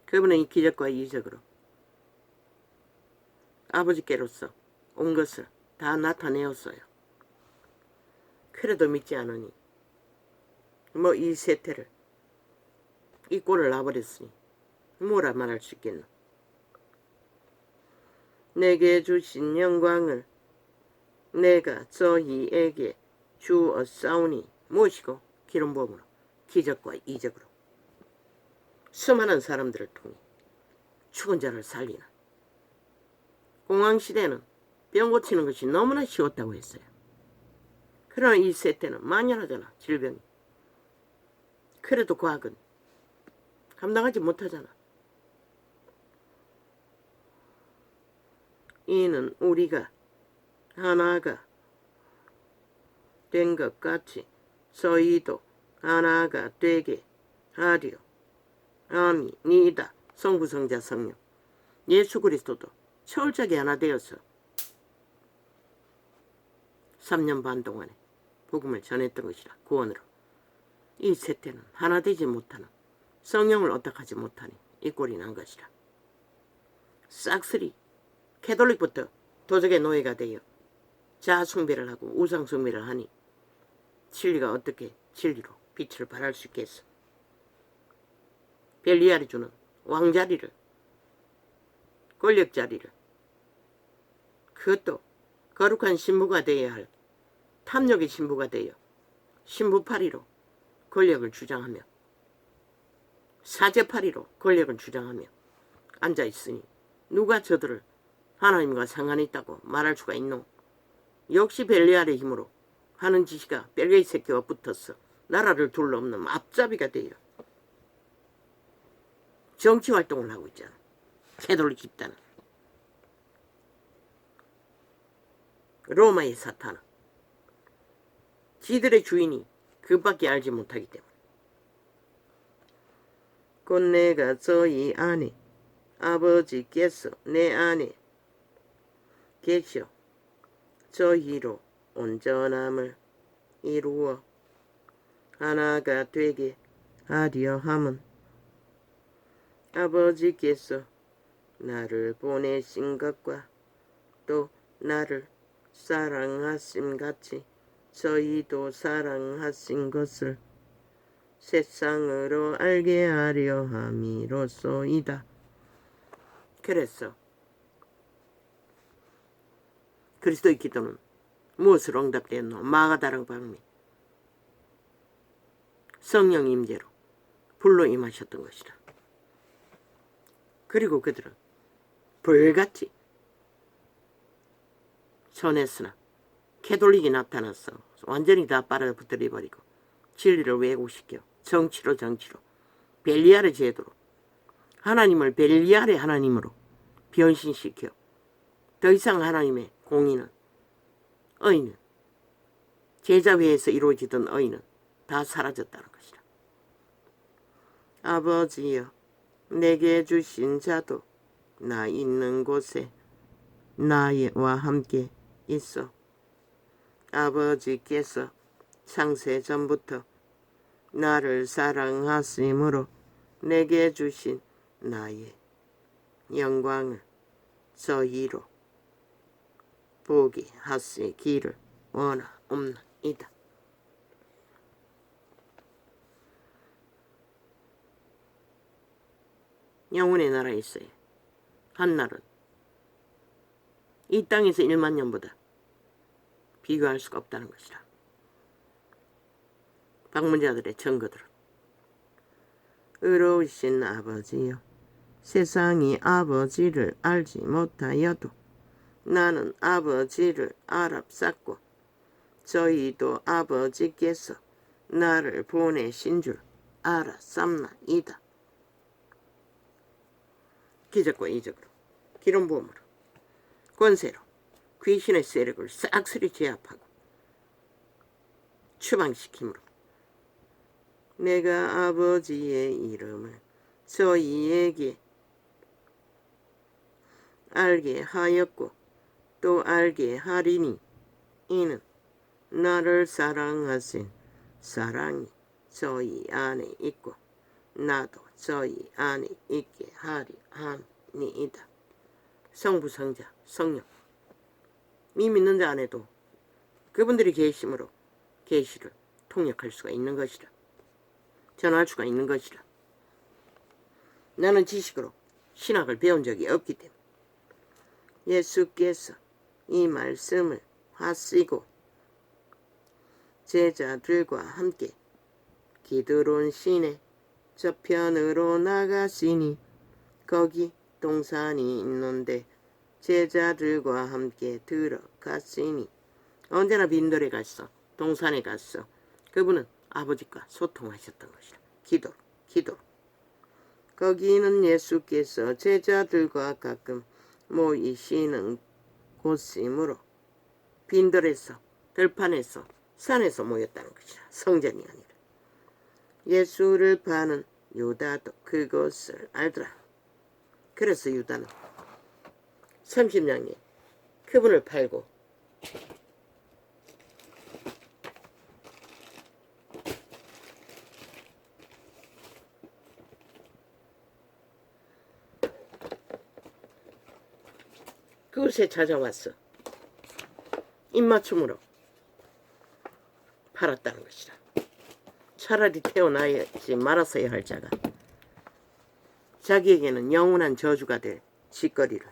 그분은 이 기적과 이적으로 아버지께로서 온 것을 다 나타내었어요. 그래도 믿지 않으니 뭐 이 세태를 이 꼴을 놔버렸으니 뭐라 말할 수 있겠노. 내게 주신 영광을 내가 저희에게 주었사오니 무엇이고 기름 부음으로 기적과 이적으로 수많은 사람들을 통해 죽은 자를 살리는 공황시대는 병 고치는 것이 너무나 쉬웠다고 했어요. 그러나 이 세태는 만연하잖아. 질병이. 그래도 과학은 감당하지 못하잖아. 이는 우리가 하나가 된 것 같이 저희도 하나가 되게 하려 함이니이다. 성부 성자 성령 예수 그리스도도 철저하게 하나 되어서 3년 반 동안에 복음을 전했던 것이라. 구원으로. 이 세태는 하나 되지 못하는 성령을 어떡하지 못하니 이 꼴이 난 것이라. 싹쓸이 캐톨릭부터 도적의 노예가 되어 자아숭배를 하고 우상숭배를 하니 진리가 어떻게 진리로 빛을 발할 수 있겠어. 벨리알이 주는 왕자리를 권력자리를 그것도 거룩한 신부가 되어야 할 탐욕의 신부가 되어 신부파리로 권력을 주장하며 사제파리로 권력을 주장하며 앉아있으니 누가 저들을 하나님과 상관이 있다고 말할 수가 있노. 역시 벨리알의 힘으로 하는 짓이가 벨리알 새끼와 붙어서 나라를 둘러엎는 앞잡이가 되어 정치활동을 하고 있잖아. 캐톨릭 집단은. 로마의 사탄은 지들의 주인이 그밖에 알지 못하기 때문에 곧 내가 저희 안에 아버지께서 내 안에 계셔 저희로 온전함을 이루어 하나가 되게 하려 함은 아버지께서 나를 보내신 것과 또 나를 사랑하심 같이 저희도 사랑하신 것을 세상으로 알게 하려 함이로소이다. 그래서 그리스도의 기도는 무엇으로 응답되었노? 마가다락 방미 성령 임재로 불로 임하셨던 것이라. 그리고 그들은 불같이 전했으나 캐톨릭이 나타났어. 완전히 다 빨아붙들어버리고 진리를 왜곡시켜 정치로 벨리알의 제도로 하나님을 벨리알의 하나님으로 변신시켜 더 이상 하나님의 공의는 의는 제자회에서 이루어지던 의는 다 사라졌다는 것이라. 아버지여 내게 주신 자도 나 있는 곳에 나와 함께 있어. 아버지께서 창세전부터 나를 사랑하심으로 내게 주신 나의 영광을 저희로 보게 하시기를 원하옵나이다. 영혼의 나라에 있어요. 한날은 이 땅에서 1만 년보다 비교할 수가 없다는 것이라. 방문자들의 증거들은 의로우신 아버지여, 세상이 아버지를 알지 못하여도 나는 아버지를 알았사고 저희도 아버지께서 나를 보내신 줄 알았삼나이다. 기적과 이적으로 기름 부음으로 권세로 귀신의 세력을 싹쓸이 제압하고 추방시킴으로 내가 아버지의 이름을 저희에게 알게 하였고 또 알게 하리니 이는 나를 사랑하신 사랑이 저희 안에 있고 나도 저희 안에 있게 하리 함이이다. 성부, 성자, 성령 이 믿는 자 안에도 그분들이 계심으로 계시를 통역할 수가 있는 것이라. 전할 수가 있는 것이라. 나는 지식으로 신학을 배운 적이 없기 때문에 예수께서 이 말씀을 하시고 제자들과 함께 기드론 시내 저편으로 나가시니 거기 동산이 있는데 제자들과 함께 들어갔으니 언제나 빈들에 갔어. 동산에 갔어. 그분은 아버지과 소통하셨던 것이라. 기도로. 거기는 예수께서 제자들과 가끔 모이시는 곳이므로 빈들에서 들판에서 산에서 모였다는 것이라. 성전이 아니라. 예수를 파는 유다도 그것을 알더라. 그래서 유다는 30냥에 그분을 팔고 그곳에 찾아왔어. 입맞춤으로 팔았다는 것이라. 차라리 태어나야지 말았어야 할 자가 자기에게는 영원한 저주가 될 짓거리를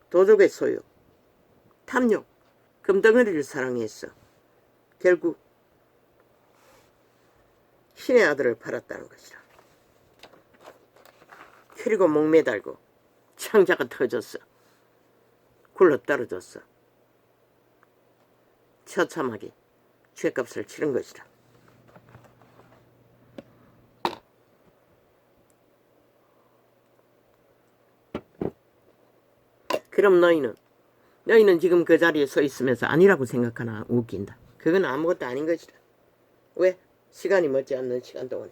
도적의 소유, 탐욕, 금덩어리를 사랑했어. 결국 신의 아들을 팔았다는 것이라. 그리고 목매달고 창자가 터졌어. 굴러 떨어졌어. 처참하게 죄값을 치른 것이라. 그럼 너희는 지금 그 자리에 서 있으면서 아니라고 생각하나 웃긴다. 그건 아무것도 아닌 것이다. 왜? 시간이 머지 않는 시간 동안에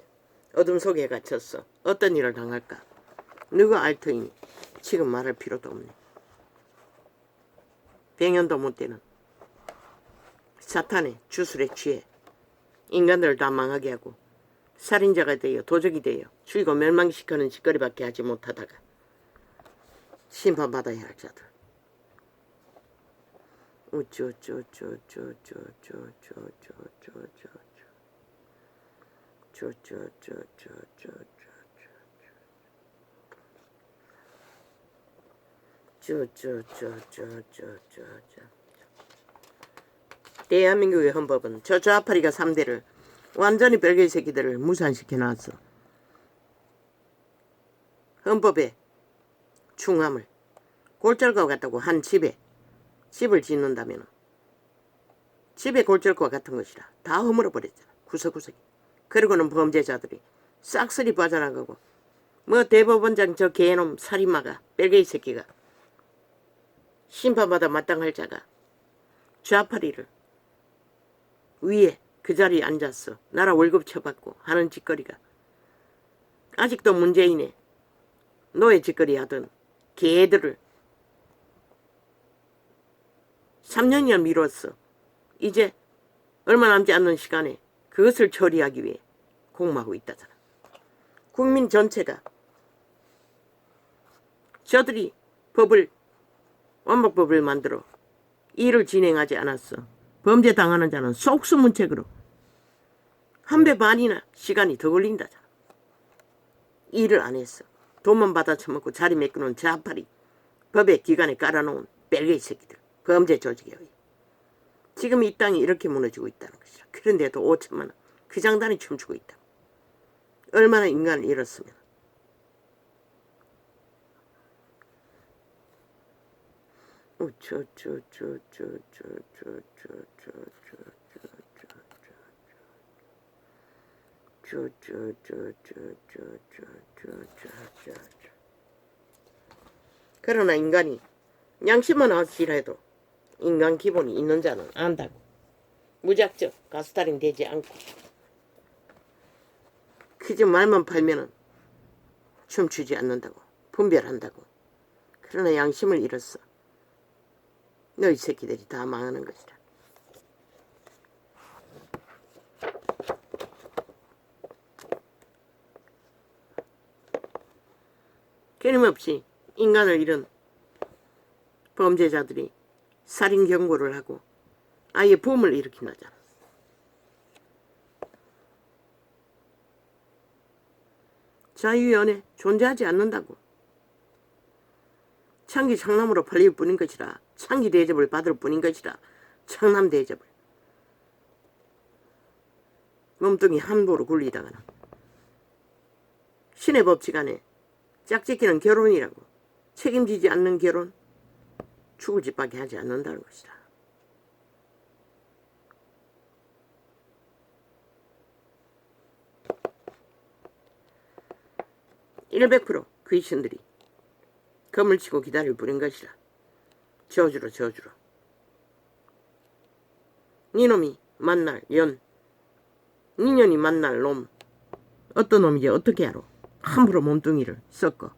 어둠 속에 갇혔어. 어떤 일을 당할까? 누가 알 터이니 지금 말할 필요도 없네. 백년도 못 되는 사탄의 주술에 취해 인간들을 다 망하게 하고 살인자가 되어 도적이 되어 죽이고 멸망시키는 짓거리밖에 하지 못하다가 심판받아야 할 자들. 대한민국의 헌법은 저 좌파리가 3대를 완전히 별개의 새끼들을 무산시켜 놨어. 헌법의 충함을 골절과 같다고 한 집을 짓는다면 집에 골절과 같은 것이라 다 허물어 버렸잖아. 구석구석이. 그리고는 범죄자들이 싹쓸이 빠져나가고 뭐 대법원장 저 개놈 살인마가 별개의 새끼가 심판받아 마땅할 자가 좌파리를 위에 그 자리에 앉았어. 나라 월급 쳐받고 하는 짓거리가 아직도 문재인의 노예 짓거리 하던 개들을 3년이나 미뤘어. 이제 얼마 남지 않는 시간에 그것을 처리하기 위해 공모하고 있다잖아. 국민 전체가 저들이 완박법을 만들어 일을 진행하지 않았어. 범죄 당하는 자는 속수문책으로 1배 반이나 시간이 더 걸린다잖아. 일을 안 했어. 돈만 받아 처먹고 자리 메꾸는 좌파리 법의 기관에 깔아놓은 벨게이 새끼들. 범죄 조직에 의해. 지금 이 땅이 이렇게 무너지고 있다는 것이라. 그런데도 5천만 원. 그 장단이 춤추고 있다. 얼마나 인간을 잃었으면. 그러나 인간이 양심만 확실해도 인간 기본이 있는 자는 안다고. 무작정 가스타링 되지 않고 그저 말만 팔면은 춤추지 않는다고. 분별한다고. 그러나 양심을 잃었어. 너희 새끼들이 다 망하는 것이다. 끊임없이 인간을 잃은 범죄자들이 살인 경고를 하고 아예 붐을 일으킨다잖아. 자유연애 존재하지 않는다고. 창기 창남으로 팔릴 뿐인 것이라. 창기 대접을 받을 뿐인 것이라. 창남 대접을. 몸뚱이 함부로 굴리다가나. 신의 법칙 안에 짝짓기는 결혼이라고. 책임지지 않는 결혼 죽을 짓밖에 하지 않는다는 것이다. (100% 귀신들이) 검을 치고 기다릴 뿐인 것이라. 저주로 저주로. 니놈이 만날 년, 니년이 만날 놈, 어떤 놈이지 어떻게 알아? 함부로 몸뚱이를 섞어.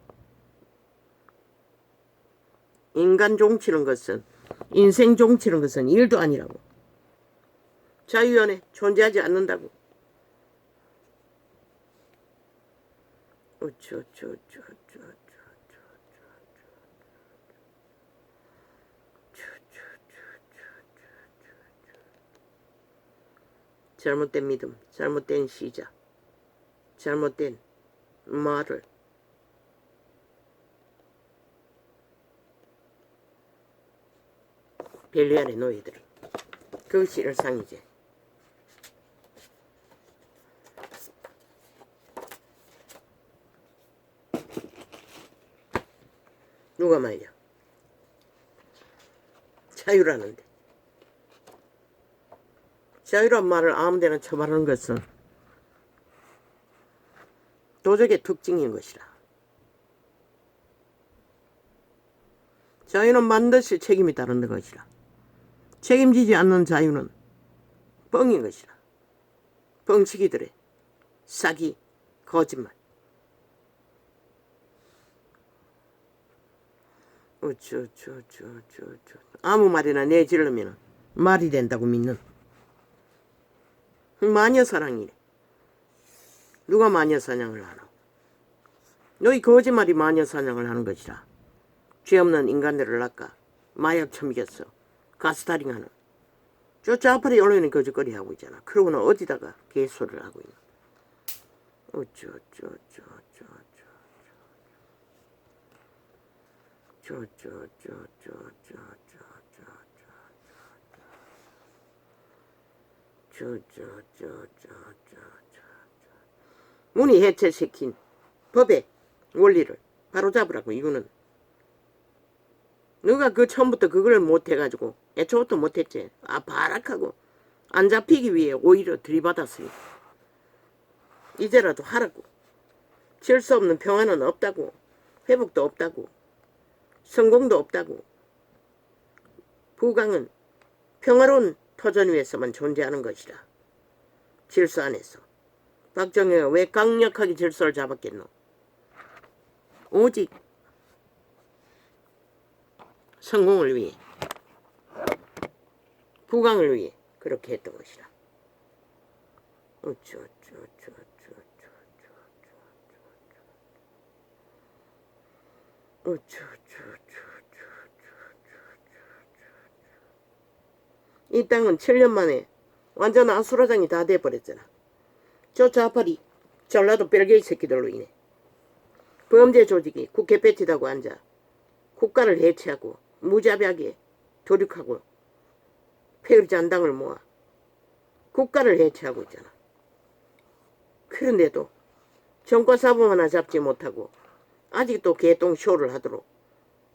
인간 종치는 것은, 인생 종치는 것은 일도 아니라고. 자유연애 존재하지 않는다고. 잘못된 믿음, 잘못된 시작, 잘못된 말을 벨리알의 노예들이. 그것이 일상이지. 누가 말이야. 자유라는데. 자유란 말을 아무데나 쳐바르는 것은 도적의 특징인 것이라. 자유는 반드시 책임이 따르는 것이라. 책임지지 않는 자유는 뻥인 것이라. 뻥치기들의 사기, 거짓말. 아무 말이나 내지르면 말이 된다고 믿는 마녀사랑이래. 누가 마녀사냥을 하나? 너희 거짓말이 마녀사냥을 하는 것이라. 죄 없는 인간들을 낚아 마약 처먹였어. 가스타링하는. 저 좌파리 언론이 거짓거리 하고 있잖아. 그러고는 어디다가 개소리를 하고 있나? 문이 해체시킨 법의 원리를 바로잡으라고. 이거는 너가 그 처음부터 그걸 못해가지고 애초부터 못했지. 발악하고 안 잡히기 위해 오히려 들이받았으니 이제라도 하라고. 질 수 없는 평화는 없다고. 회복도 없다고. 성공도 없다고. 부강은 평화로운 터전 위에서만 존재하는 것이다. 질서 안에서. 박정희가 왜 강력하게 질서를 잡았겠노? 오직 성공을 위해, 부강을 위해 그렇게 했던 것이다. 이 땅은 7년 만에 완전 아수라장이 다 돼버렸잖아. 저 좌파리 전라도 벨게이 새끼들로 인해 범죄 조직이 국회 뺏지다고 앉아 국가를 해체하고 무자비하게 조력하고 폐의잔당을 모아 국가를 해체하고 있잖아. 그런데도 정과사범 하나 잡지 못하고 아직도 개똥쇼를 하도록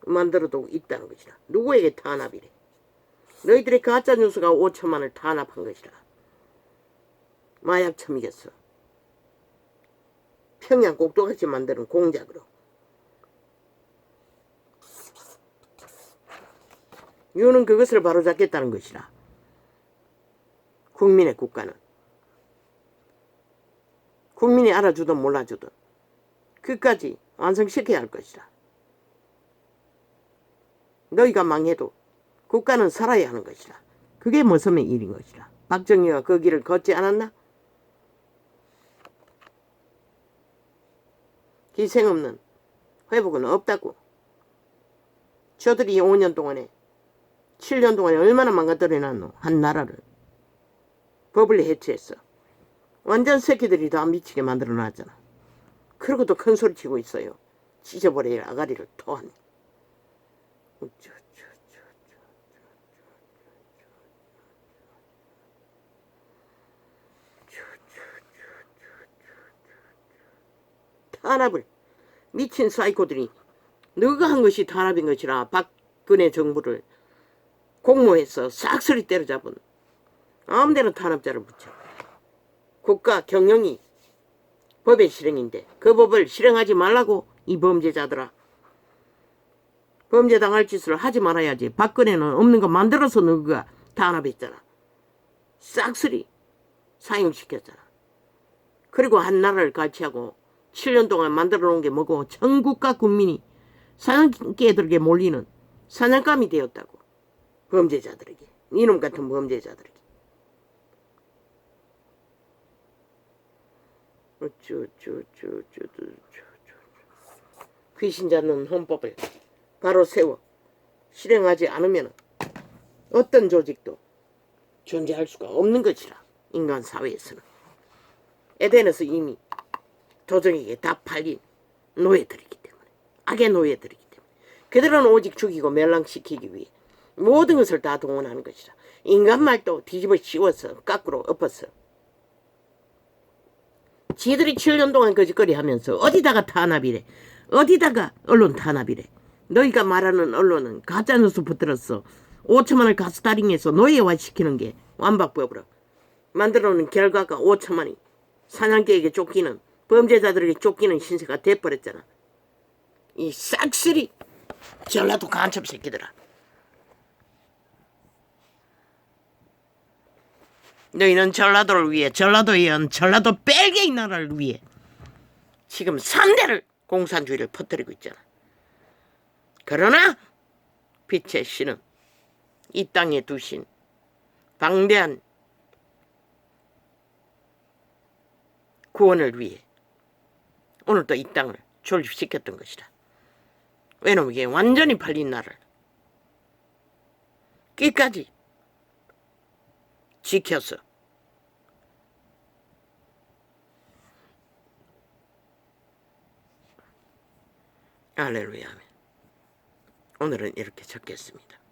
만들어두고 있다는 것이다. 누구에게 탄압이래? 너희들의 가짜뉴스가 5천만을 탄압한 것이라. 마약첨이겠어. 평양 꼭두같이 만드는 공작으로. 유는 그것을 바로잡겠다는 것이라. 국민의 국가는. 국민이 알아주든 몰라주든 끝까지 완성시켜야 할 것이다. 너희가 망해도 국가는 살아야 하는 것이다. 그게 머슴의 일인 것이다. 박정희가 그 길을 걷지 않았나? 희생 없는 회복은 없다고. 저들이 5년 동안에 7년 동안에 얼마나 망가뜨려놨노. 한 나라를. 법을 해체했어. 완전 새끼들이 다 미치게 만들어놨잖아. 그러고도 큰 소리 치고 있어요. 찢어버려야 아가리를 토하네. 탄압을 미친 사이코들이 너가 한 것이 탄압인 것이라 박근혜 정부를 공모해서 싹쓸이 때려잡은 아무데나 탄압자를 붙여. 국가 경영이 법의 실행인데 그 법을 실행하지 말라고. 이 범죄자들아. 범죄당할 짓을 하지 말아야지. 박근혜는 없는 거 만들어서 너가 탄압했잖아. 싹쓸이 사용시켰잖아. 그리고 한 나라를 갈취하고 7년 동안 만들어 놓은 게 뭐고 전국과 국민이 사냥개들에게 몰리는 사냥감이 되었다고. 범죄자들에게. 이놈 같은 범죄자들에게. 귀신 잡는 헌법을 바로 세워 실행하지 않으면 어떤 조직도 존재할 수가 없는 것이라. 인간 사회에서는. 에덴에서 이미 도적에게 다 팔린 노예들이기 때문에. 악의 노예들이기 때문에. 그들은 오직 죽이고 멸망시키기 위해 모든 것을 다 동원하는 것이라. 인간 말도 뒤집어 씌워서 거꾸로 엎어서 지들이 7년 동안 거짓거리 하면서 어디다가 탄압이래. 어디다가 언론 탄압이래. 너희가 말하는 언론은 가짜뉴스 붙들었어. 5천만을 가스다링해서 노예화시키는 게 완박법으로 만들어놓은 결과가 5천만이 사냥개에게 쫓기는 범죄자들에게 쫓기는 신세가 돼버렸잖아. 이 싹쓸이 전라도 간첩 새끼들아. 너희는 전라도를 위해, 전라도의 연, 전라도 벨기에 나라를 위해 지금 3대를 공산주의를 퍼뜨리고 있잖아. 그러나 빛의 신은 이 땅에 두신 방대한 구원을 위해 오늘도 이 땅을 존립시켰던 것이다. 왜냐면 이게 완전히 팔린 나라를 끝까지 지켜서 할렐루야. 오늘은 이렇게 적겠습니다.